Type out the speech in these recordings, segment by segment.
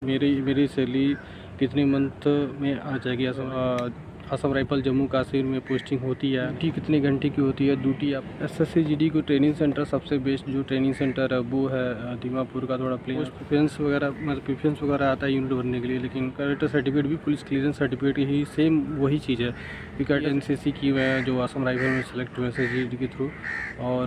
मेरी सैलरी कितने मंथ में आ जाएगी? असम राइफल जम्मू कश्मीर में पोस्टिंग होती है। ड्यूटी कितने घंटे की होती है? ड्यूटी आप SSC GD को ट्रेनिंग सेंटर सबसे बेस्ट जो ट्रेनिंग सेंटर है वो है दीमापुर का। थोड़ा प्रेफरेंस वगैरह मतलब प्रेफरेंस वगैरह आता है यूनिट भरने के लिए, लेकिन कैरेक्टर सर्टिफिकेट भी पुलिस क्लियरेंस सर्टिफिकेट ही सेम वही चीज़ है। विकेट NCC की मैं जो असम राइफल में सेलेक्ट हुए SSC GD के थ्रू, और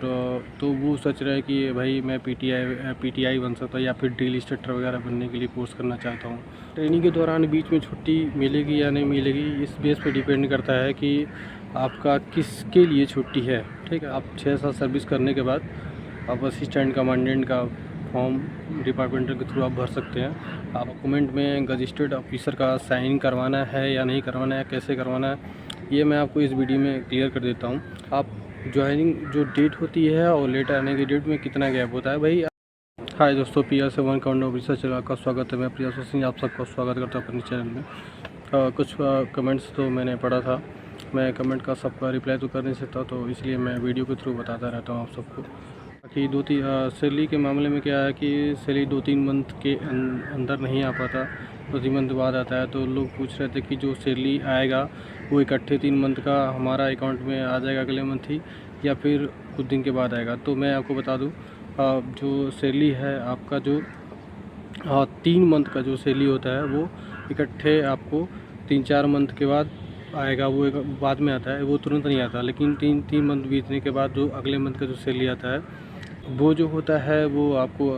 तो वो सोच रहा है कि भाई मैं PTI बन सकता हूँ या फिर ड्रिल इंस्ट्रक्टर वगैरह बनने के लिए कोर्स करना चाहता हूँ। ट्रेनिंग के दौरान बीच में छुट्टी मिलेगी या नहीं मिलेगी, इस बेस पे डिपेंड करता है कि आपका किसके लिए छुट्टी है। ठीक है, आप 6 साल सर्विस करने के बाद आप असिस्टेंट कमांडेंट का फॉर्म डिपार्टमेंटल के थ्रू आप भर सकते हैं। आप डॉक्यूमेंट में गजिस्टर्ड ऑफिसर का साइन करवाना है या नहीं करवाना है, कैसे करवाना है, ये मैं आपको इस वीडियो में क्लियर कर देता हूँ। आप ज्वाइनिंग जो डेट होती है और लेटर आने की डेट में कितना गैप होता है भाई। हाय दोस्तों, PR7 काउंट ऑफिसर चैनल का स्वागत है। मैं प्रिया सिंह आप सबका स्वागत करता हूँ अपने चैनल में। कुछ कमेंट्स तो मैंने पढ़ा था, मैं कमेंट का सबका रिप्लाई तो कर नहीं सकता, तो इसलिए मैं वीडियो के थ्रू बताता रहता हूँ आप सबको। बाकी सैलरी के मामले में क्या है कि सैलरी 2-3 मंथ के अंदर नहीं आ पाता, 2-3 मंथ बाद आता है। तो लोग पूछ रहे थे कि जो सैलरी आएगा वो इकट्ठे 3 मंथ का हमारा अकाउंट में आ जाएगा अगले मंथ ही, या फिर कुछ दिन के बाद आएगा। तो मैं आपको बता दूँ, जो सैलरी है आपका जो 3 मंथ का जो सैलरी होता है वो इकट्ठे आपको 3-4 मंथ के बाद आएगा। वो एक बाद में आता है, वो तुरंत नहीं आता, लेकिन 3 मंथ बीतने के बाद जो अगले मंथ का जो सैलरी आता है वो जो होता है वो आपको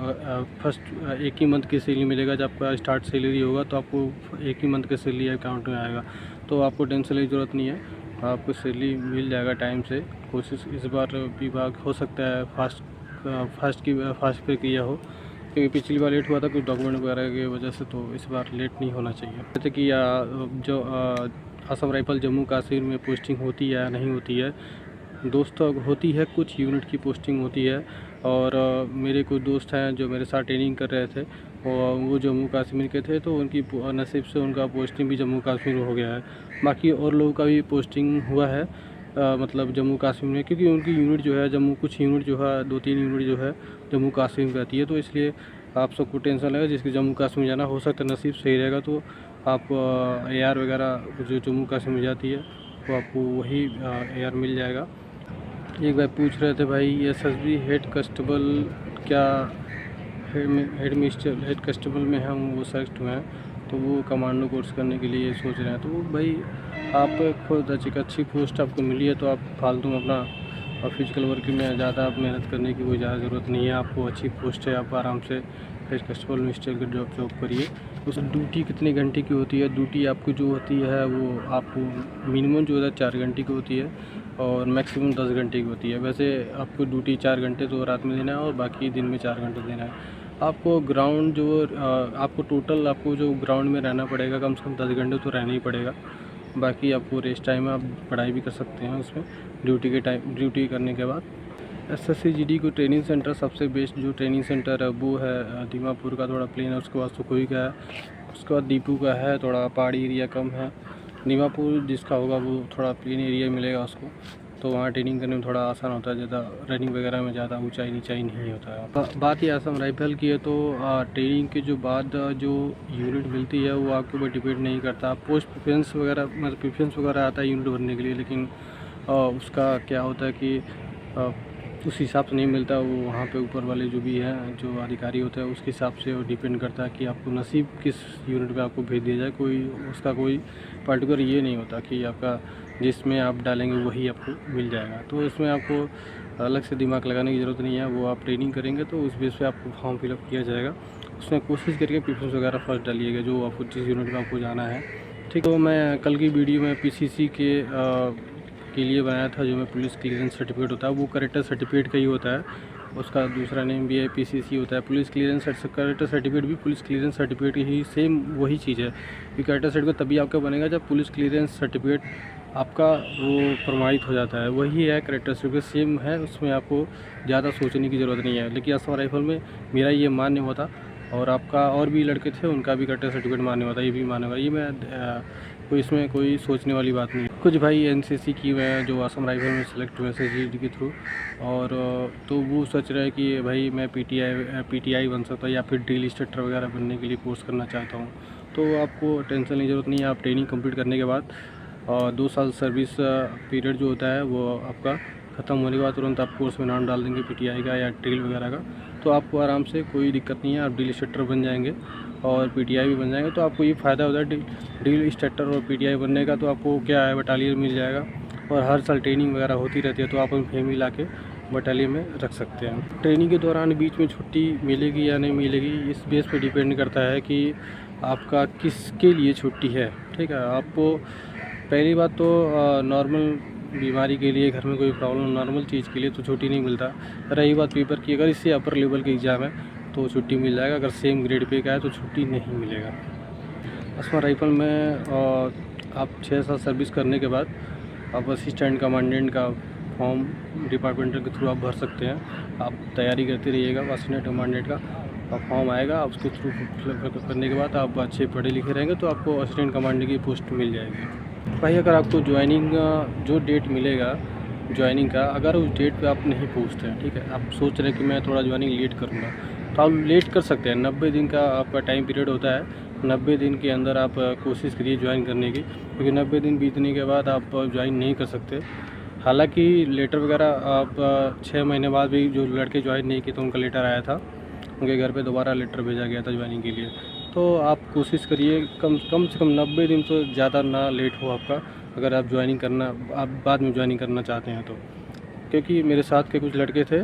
फर्स्ट एक ही मंथ की सैलरी मिलेगा। जब आपका स्टार्ट सैलरी होगा तो आपको एक ही मंथ की सैलरी अकाउंट में आएगा, तो आपको टेंशन की ज़रूरत नहीं है, आपको सैलरी मिल जाएगा टाइम से। कोशिश इस बार विभाग हो सकता है फास्ट प्रक्रिया हो, क्योंकि पिछली बार लेट हुआ था कुछ डॉक्यूमेंट वगैरह की वजह से, तो इस बार लेट नहीं होना चाहिए। जैसे कि जो असम राइफल जम्मू कश्मीर में पोस्टिंग होती है या नहीं होती है दोस्तों, होती है, कुछ यूनिट की पोस्टिंग होती है। और मेरे कुछ दोस्त हैं जो मेरे साथ ट्रेनिंग कर रहे थे, वो जम्मू कश्मीर के थे, तो उनकी नसीब से उनका पोस्टिंग भी जम्मू कश्मीर में हो गया है। बाकी और लोगों का भी पोस्टिंग हुआ है मतलब जम्मू कश्मीर में, क्योंकि उनकी यूनिट जो है कुछ यूनिट जो है 2-3 यूनिट जो है जम्मू कश्मीर में रहती है, तो इसलिए आप सबको टेंशन लगा। जिसकी जम्मू कश्मीर जाना हो सकता है नसीब सही रहेगा तो आप AR वगैरह जो जम्मू कश्मीर में जाती है तो आपको वही AR मिल जाएगा। एक भाई पूछ रहे थे भाई SSB हेड कांस्टेबल क्या हेड कांस्टेबल में हम वो सेलेक्ट हुए हैं, तो वो कमांडो कोर्स करने के लिए सोच रहे हैं। तो भाई आप खुद अच्छी पोस्ट आपको मिली है, तो आप फालतू में अपना फिजिकल वर्क में ज़्यादा मेहनत करने की कोई ज़्यादा ज़रूरत नहीं है। आपको अच्छी पोस्ट है, आप आराम से हेड कांस्टेबल में स्टेल कर जॉब करिए। उस ड्यूटी कितने घंटे की होती है? ड्यूटी आपको जो होती है वो आपको मिनिमम जो होता है 4 घंटे की होती है और मैक्सिमम 10 घंटे की होती है। वैसे आपको ड्यूटी 4 घंटे तो रात में देना है और बाकी दिन में 4 घंटे देना है। आपको ग्राउंड जो आपको टोटल आपको जो ग्राउंड में रहना पड़ेगा कम से कम 10 घंटे तो रहना ही पड़ेगा। बाकी आपको रेस्ट टाइम में आप पढ़ाई भी कर सकते हैं उसमें ड्यूटी करने के बाद। SSC GD को ट्रेनिंग सेंटर सबसे बेस्ट जो ट्रेनिंग सेंटर है वो है दीमापुर का। थोड़ा प्लेन है, उसके बाद सुखोई का है, उसके बाद दीपू का है, थोड़ा पहाड़ी एरिया कम है। दीमापुर जिसका होगा वो थोड़ा प्लेन एरिया मिलेगा उसको, तो वहाँ ट्रेनिंग करने में थोड़ा आसान होता है, ज़्यादा रनिंग वगैरह में ज़्यादा ऊंचाई नीचाई नहीं होता है। बात ही असम राइफल की है तो ट्रेनिंग के जो बाद जो यूनिट मिलती है वो आपके ऊपर डिपेंड नहीं करता। पोस्ट प्रेफरेंस वगैरह मतलब प्रेफरेंस वगैरह आता है यूनिट भरने के लिए, लेकिन उसका क्या होता है कि उस हिसाब से नहीं मिलता। वो वहाँ पे ऊपर वाले जो भी हैं जो अधिकारी होते हैं उसके हिसाब से वो डिपेंड करता है कि आपको नसीब किस यूनिट में आपको भेज दिया जाए। उसका कोई पर्टिकुलर ये नहीं होता कि आपका जिसमें आप डालेंगे वही आपको मिल जाएगा। तो इसमें आपको अलग से दिमाग लगाने की ज़रूरत नहीं है, वो आप ट्रेनिंग करेंगे तो उस बेस पे आपको फॉर्म फिलअप किया जाएगा। उसमें कोशिश करके प्रेफरेंस वगैरह फर्स्ट डालिएगा जो आपको जिस यूनिट में आपको जाना है। ठीक, तो मैं कल की वीडियो में PCC के लिए बनाया था, जो में पुलिस क्लियरेंस सर्टिफिकेट होता है वो कैरेक्टर सर्टिफिकेट का ही होता है, उसका दूसरा नेम भी है PCC होता है। पुलिस क्लियरेंस कैरेक्टर सर्टिफिकेट भी पुलिस क्लियरेंस सर्टिफिकेट ही सेम वही चीज़ है। कि कैरेक्टर सर्टिफिकेट तभी आपका बनेगा जब पुलिस क्लियरेंस सर्टिफिकेट आपका वो प्रमाणित हो जाता है, वही है कैरेक्टर सर्टिफिकेट, सेम है, उसमें आपको ज़्यादा सोचने की ज़रूरत नहीं है। लेकिन असम राइफल में मेरा ये मान्य होता और आपका और भी लड़के थे उनका भी कैरेक्टर सर्टिफिकेट मान्य होता, ये भी मान्य होगा। ये मैं कोई इसमें कोई सोचने वाली बात नहीं है। कुछ भाई एनसीसी की हुए हैं जो असम राइफल में सेलेक्ट हुए एसएसजी के थ्रू, और तो वो सोच रहे हैं कि भाई मैं पीटीआई बन सकता हूँ या फिर ड्रिल इंस्ट्रक्टर वगैरह बनने के लिए कोर्स करना चाहता हूँ। तो आपको टेंशन की ज़रूरत नहीं है। आप ट्रेनिंग कंप्लीट करने के बाद 2 साल सर्विस पीरियड जो होता है वो आपका ख़त्म होने के बाद तुरंत आप कोर्स में नाम डाल देंगे पीटीआई का या ड्रिल वगैरह का, तो आपको आराम से कोई दिक्कत नहीं है। आप ड्रिल इंस्ट्रक्टर बन जाएंगे और पीटीआई भी बन जाएंगे। तो आपको ये फ़ायदा होता है ड्रिल इंस्ट्रक्टर और पीटीआई बनने का। तो आपको क्या है, बटालियन मिल जाएगा और हर साल ट्रेनिंग वगैरह होती रहती है, तो आप अपनी फैमिली ला के बटालियन में रख सकते हैं। ट्रेनिंग के दौरान बीच में छुट्टी मिलेगी या नहीं मिलेगी, इस बेस पे डिपेंड करता है कि आपका किसके लिए छुट्टी है। ठीक है, आपको पहली बात तो नॉर्मल बीमारी के लिए, घर में कोई प्रॉब्लम, नॉर्मल चीज़ के लिए तो छुट्टी नहीं मिलता। रही बात पेपर की, अगर इससे अपर लेवल के एग्ज़ाम है तो छुट्टी मिल जाएगा, अगर सेम ग्रेड पे का है तो छुट्टी नहीं मिलेगा। असम राइफल में आप 6 साल सर्विस करने के बाद आप असिस्टेंट कमांडेंट का फॉर्म डिपार्टमेंटल के थ्रू आप भर सकते हैं। आप तैयारी करते रहिएगा, असिस्टेंट कमांडेंट का फॉर्म आएगा, आप उसके थ्रू फिलअप करने के बाद आप अच्छे पढ़े लिखे रहेंगे तो आपको असिस्टेंट कमांडेंट की पोस्ट मिल जाएगी। भाई अगर आपको ज्वाइनिंग जो डेट मिलेगा ज्वाइनिंग का, अगर उस डेट पे आप नहीं पहुंचते हैं, ठीक है, आप सोच रहे हैं कि मैं थोड़ा ज्वाइनिंग लेट करूँगा, तो आप लेट कर सकते हैं। 90 दिन का आपका टाइम पीरियड होता है। 90 दिन के अंदर आप कोशिश करिए ज्वाइन करने की, क्योंकि 90 दिन बीतने के बाद आप ज्वाइन नहीं कर सकते। हालांकि लेटर वगैरह आप 6 महीने बाद भी जो लड़के ज्वाइन नहीं किए तो उनका लेटर आया था, उनके घर पे दोबारा लेटर भेजा गया था ज्वाइनिंग के लिए। तो आप कोशिश करिए कम से कम 90 दिन तो ज़्यादा ना लेट हो आपका, अगर आप ज्वाइनिंग करना, आप बाद में ज्वाइनिंग करना चाहते हैं तो। क्योंकि मेरे साथ के कुछ लड़के थे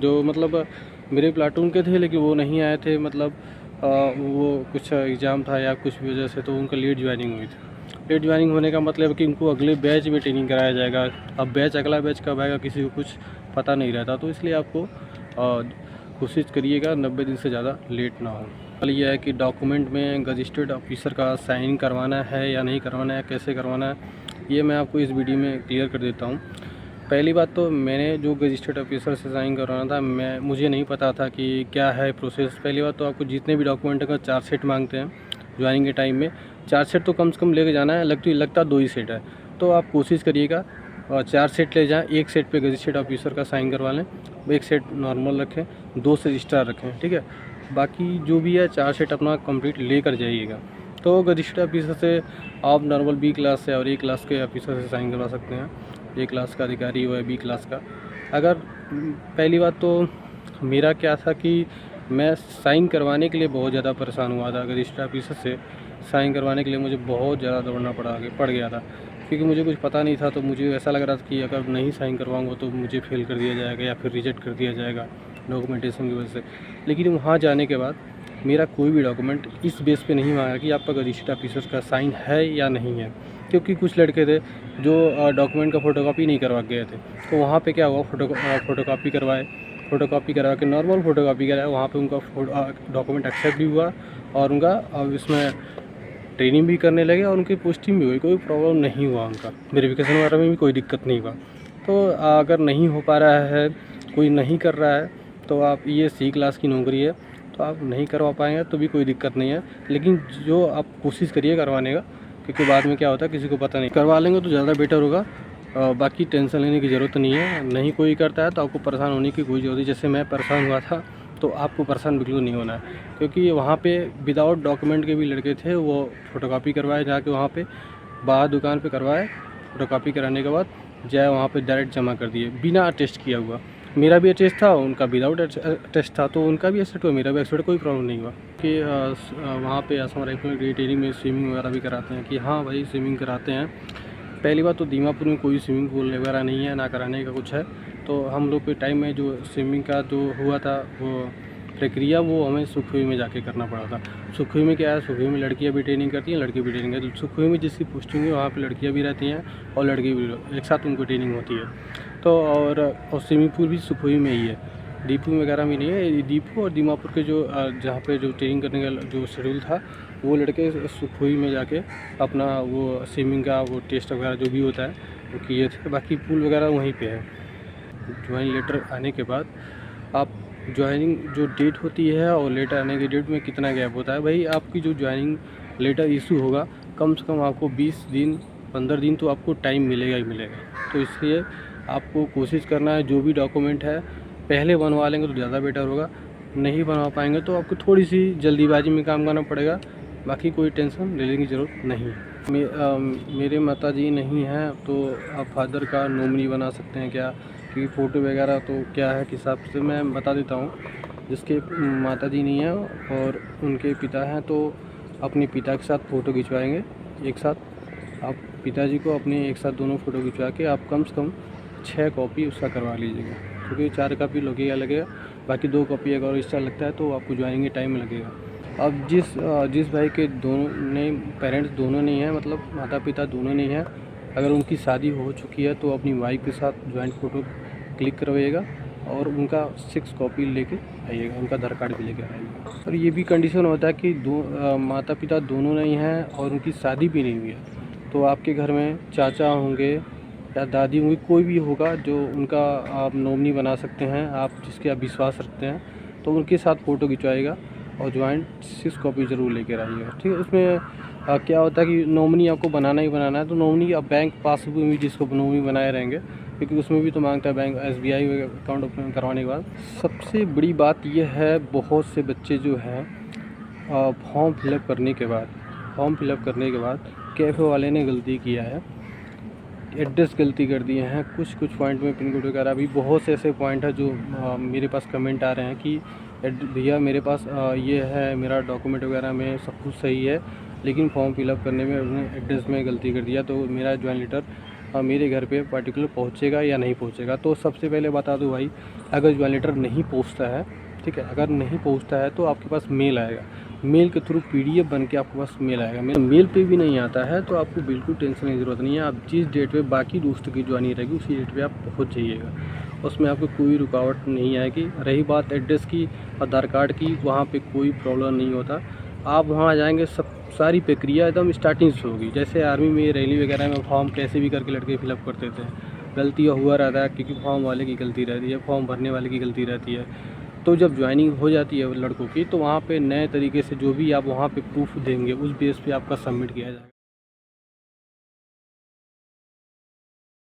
जो मतलब मेरे प्लाटून के थे, लेकिन वो नहीं आए थे, मतलब वो कुछ एग्ज़ाम था या कुछ वजह से, तो उनका लेट ज्वाइनिंग हुई थी। लेट ज्वाइनिंग होने का मतलब है कि उनको अगले बैच में ट्रेनिंग कराया जाएगा। अब अगला बैच कब आएगा किसी को कुछ पता नहीं रहता, तो इसलिए आपको कोशिश करिएगा 90 दिन से ज़्यादा लेट ना हो। सवाल यह है कि डॉक्यूमेंट में गजिस्ट्रेड ऑफिसर का साइन करवाना है या नहीं करवाना है, कैसे करवाना है, ये मैं आपको इस वीडियो में क्लियर कर देता हूँ। पहली बात तो मैंने जो गजिस्ट्रेड ऑफिसर से साइन करवाना था, मुझे नहीं पता था कि क्या है प्रोसेस। पहली बात तो आपको जितने भी डॉक्यूमेंट का 4 सेट मांगते हैं ज्वाइनिंग के टाइम में, 4 सेट तो कम से कम लेके जाना है। लगता 2 ही सेट है, तो आप कोशिश करिएगा 4 सेट ले जाएँ। 1 सेट पे गजिस्ट्रेड ऑफिसर का साइन करवा लें, 1 सेट नॉर्मल रखें, 2 से रजिस्ट्रार रखें, ठीक है। बाकी जो भी है 4 सेट अपना कंप्लीट लेकर जाइएगा। तो गजिस्ट्रेड ऑफिसर से आप नॉर्मल बी क्लास से और ए क्लास के ऑफिसर से साइन करवा सकते हैं। ए क्लास का अधिकारी हुआ है, बी क्लास का। अगर पहली बात तो मेरा क्या था कि मैं साइन करवाने के लिए बहुत ज़्यादा परेशान हुआ था। रजिस्टर ऑफिसर से साइन करवाने के लिए मुझे बहुत ज़्यादा दौड़ना पड़ गया था, क्योंकि मुझे कुछ पता नहीं था। तो मुझे ऐसा लग रहा था कि अगर नहीं साइन करवाऊँगा तो मुझे फेल कर दिया जाएगा या फिर रिजेक्ट कर दिया जाएगा डॉक्यूमेंटेशन की वजह से। लेकिन वहाँ जाने के बाद मेरा कोई भी डॉक्यूमेंट इस बेस पे नहीं मांगा कि आपका रजिस्टर ऑफिसर का साइन है या नहीं है, क्योंकि कुछ लड़के थे जो डॉक्यूमेंट का फ़ोटोकॉपी नहीं करवा गए थे। तो वहाँ पे क्या हुआ, फ़ोटोकॉपी करवा के नॉर्मल फ़ोटोकॉपी कराया, वहाँ पे उनका डॉक्यूमेंट एक्सेप्ट भी हुआ और उनका अब इसमें ट्रेनिंग भी करने लगे और उनकी पोस्टिंग भी हुई। कोई प्रॉब्लम नहीं हुआ, उनका वेरिफिकेशन वगैरह में भी कोई दिक्कत नहीं हुआ। तो अगर नहीं हो पा रहा है, कोई नहीं कर रहा है, तो आप, ये सी क्लास की नौकरी है तो आप नहीं करवा पाएंगे तो भी कोई दिक्कत नहीं है। लेकिन जो आप कोशिश करिए करवाने का, क्योंकि बाद में क्या होता है किसी को पता नहीं। करवा लेंगे तो ज़्यादा बेटर होगा। बाकी टेंशन लेने की ज़रूरत नहीं है। नहीं कोई करता है तो आपको परेशान होने की कोई ज़रूरत नहीं। जैसे मैं परेशान हुआ था तो आपको परेशान बिल्कुल नहीं होना है, क्योंकि वहाँ पे विदाउट डॉक्यूमेंट के भी लड़के थे, वो फ़ोटोकॉपी करवाए जाके वहाँ पे बाहर दुकान पे करवाए। फ़ोटोकॉपी कराने के बाद जाए वहाँ पे डायरेक्ट जमा कर दिए बिना अटेस्ट किया हुआ। मेरा भी अटेस्ट था, उनका विदाउट अटेस्ट था, तो उनका भी एक्सेप्ट हुआ, मेरा भी एक्सेप्ट, कोई प्रॉब्लम नहीं हुआ। कि वहाँ पे असम राइफल की ट्रेनिंग में स्विमिंग वगैरह भी कराते हैं कि हाँ भाई स्विमिंग कराते हैं। पहली बात तो दीमापुर में कोई स्विमिंग पूल वगैरह नहीं है, ना कराने का कुछ है। तो हम लोग के टाइम में जो स्विमिंग का जो हुआ था वो प्रक्रिया, वो हमें सुखोई में जाके करना पड़ा था। सुखोई में क्या है, सुखोई में लड़कियां भी ट्रेनिंग करती हैं, लड़के भी ट्रेनिंग करते हैं। सुखोई में जिसकी पोस्टिंग है वहाँ पे लड़कियां भी रहती हैं और लड़के भी, एक साथ उनको ट्रेनिंग होती है। तो और स्विमिंग पूल भी सुखोई में ही है, दीपू वगैरह भी नहीं है। दीपू और दीमापुर के जो जहाँ पे जो ट्रेनिंग करने का जो शेड्यूल था, वो लड़के सुखोई में जाके अपना वो स्विमिंग का वो टेस्ट वगैरह जो भी होता है वो किए थे। बाकी पूल वगैरह वहीं पे है। ज्वाइन लेटर आने के बाद आप ज्वाइनिंग जो डेट होती है और लेटर आने की डेट में कितना गैप होता है, भाई आपकी जो ज्वाइनिंग लेटर इशू होगा कम से कम आपको 20 दिन 15 दिन तो आपको टाइम मिलेगा ही मिलेगा। तो इसलिए आपको कोशिश करना है, जो भी डॉक्यूमेंट है पहले बनवा लेंगे तो ज़्यादा बेटर होगा। नहीं बनवा पाएंगे तो आपको थोड़ी सी जल्दीबाजी में काम करना पड़ेगा, बाकी कोई टेंशन लेने की ज़रूरत नहीं है। मेरे माताजी नहीं हैं तो आप फादर का नॉमिनी बना सकते हैं क्या, क्योंकि फ़ोटो वगैरह तो क्या है कि हिसाब से मैं बता देता हूँ। जिसके माताजी नहीं हैं और उनके पिता हैं तो अपने पिता के साथ फ़ोटो खिंचवाएंगे एक साथ। आप पिताजी को अपने एक साथ दोनों फ़ोटो खिंचवा के आप कम से कम 6 कॉपी उसका करवा लीजिएगा, क्योंकि 4 कॉपी लगेगा, बाकी 2 कॉपी अगर एक्स्ट्रा लगता है तो आपको ज्वाइनिंग में टाइम लगेगा। अब जिस भाई के दोनों नहीं पेरेंट्स दोनों नहीं हैं, मतलब माता पिता दोनों नहीं हैं, अगर उनकी शादी हो चुकी है तो अपनी वाइफ के साथ ज्वाइंट फ़ोटो क्लिक करवाइएगा और उनका 6 कॉपी लेके आइएगा, उनका आधार कार्ड भी लेके आइएगा। और ये भी कंडीशन होता है कि माता पिता दोनों नहीं हैं और उनकी शादी भी नहीं हुई है, तो आपके घर में चाचा होंगे या दादी होंगी, कोई भी होगा जो उनका आप नॉमिनी बना सकते हैं, आप जिसके आप विश्वास रखते हैं, तो उनके साथ फ़ोटो खिंचवाइएगा और ज्वाइंट 6 कॉपी ज़रूर लेकर आइएगा। ठीक है, उसमें क्या होता है कि नॉमिनी आपको बनाना ही बनाना है, तो नॉमिनी आप बैंक पासबुक में भी जिसको नॉमिनी बनाए रहेंगे, क्योंकि उसमें भी तो मांगता है बैंक SBI अकाउंट ओपन करवाने के बाद। सबसे बड़ी बात यह है, बहुत से बच्चे जो हैं फॉर्म फिलअप करने के बाद कैफ़े वाले ने गलती किया है, एड्रेस गलती कर दिए हैं, कुछ पॉइंट में पिन कोड वगैरह भी बहुत से ऐसे पॉइंट है जो मेरे पास कमेंट आ रहे हैं कि भैया मेरे पास ये है, मेरा डॉक्यूमेंट वगैरह में सब कुछ सही है, लेकिन फॉर्म फिलअप करने में उसने एड्रेस में गलती कर दिया, तो मेरा ज्वाइन लेटर मेरे घर पे पर्टिकुलर पहुंचेगा या नहीं पहुंचेगा। तो सबसे पहले बता दूं भाई, अगर ज्वाइन लेटर नहीं पहुंचता है, ठीक है, अगर नहीं पहुंचता है तो आपके पास मेल आएगा, मेल के थ्रू PDF बन के आपके पास मेल आएगा। मेल पे भी नहीं आता है तो आपको बिल्कुल टेंशन की ज़रूरत नहीं है। आप जिस डेट पे बाकी दोस्तों की ज्वाइनिंग रहेगी उसी डेट पे आप पहुंच जाइएगा, उसमें आपको कोई रुकावट नहीं आएगी। रही बात एड्रेस की, आधार कार्ड की, वहाँ पे कोई प्रॉब्लम नहीं होता। आप वहाँ जाएंगे, सारी प्रक्रिया एकदम स्टार्टिंग से होगी। जैसे आर्मी में, रैली वगैरह में फॉर्म कैसे भी करके लड़के फिलअप करते थे, गलती हुआ रहता है क्योंकि फॉर्म वाले की गलती रहती है, फॉर्म भरने वाले की गलती रहती है। तो जब ज्वाइनिंग हो जाती है लड़कों की, तो वहाँ पे नए तरीके से जो भी आप वहाँ पे प्रूफ देंगे उस बेस पे आपका सबमिट किया जाएगा।